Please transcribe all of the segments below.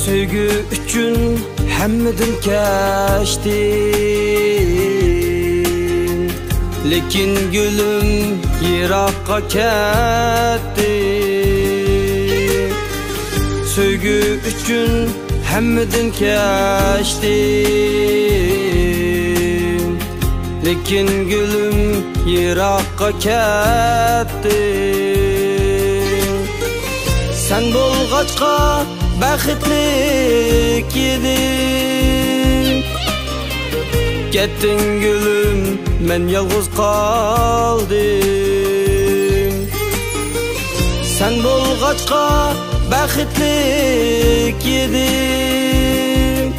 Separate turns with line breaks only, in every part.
Söygü üçün hemmedim keştim, lekin gülüm yirakka ketdi. Söygü üçün hemmedim keştim, lekin gülüm yirakka ketdi. Sen bolgaçqa baxtlik edim, kettin gülüm, men yalğız qaldım. Sen bolgaçqa baxtlik edim,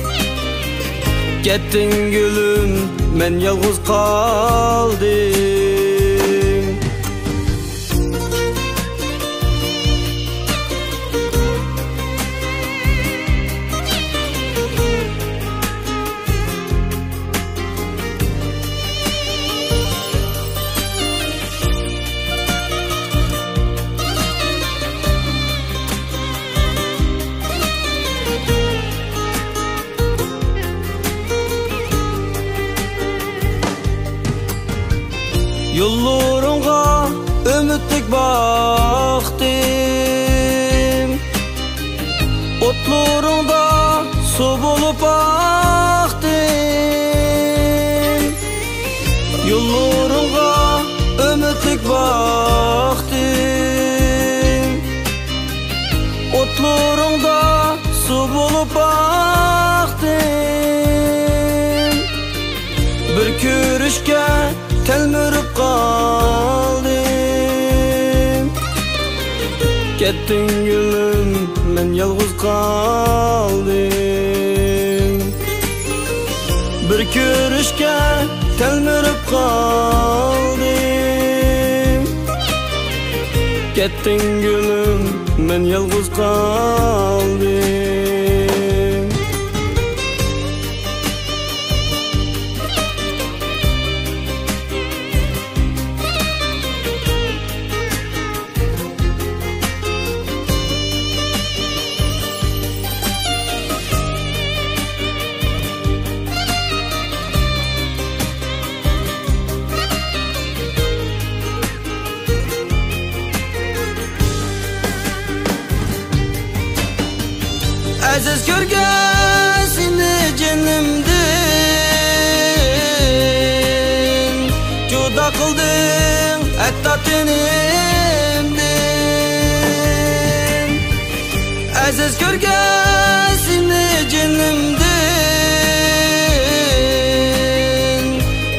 kettin gülüm, men yalğız qaldım. Yollarınğa ümitlik baktım, otlarında su bulup aktım. Yollarınğa ümitlik baktım, otlarında su bulup aktım. Bir körüşke telmürüp qaldım, kettin gülüm, men yalğız qaldım. Bir körüşke telmürüp qaldım, kettin gülüm, men yalğız qaldım. Aziz görgen seni canımdın, juda kıldın hatta tenimdin. Aziz görgen seni canımdın,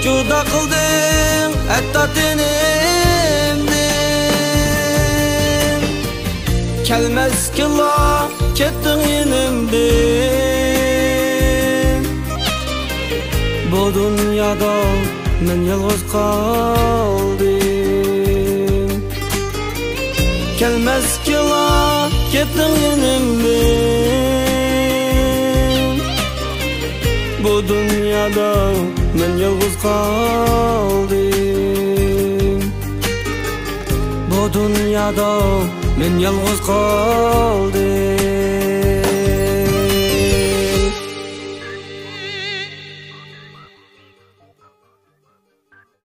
juda kıldın hatta tenimdin. Kelmez ki la kettin yenimden, bu dünyada men yalğız qaldım. Kelmez ki la kettin yenimden, bu dünyada men yalğız qaldım. Bu dünyada men yalğız qaldım.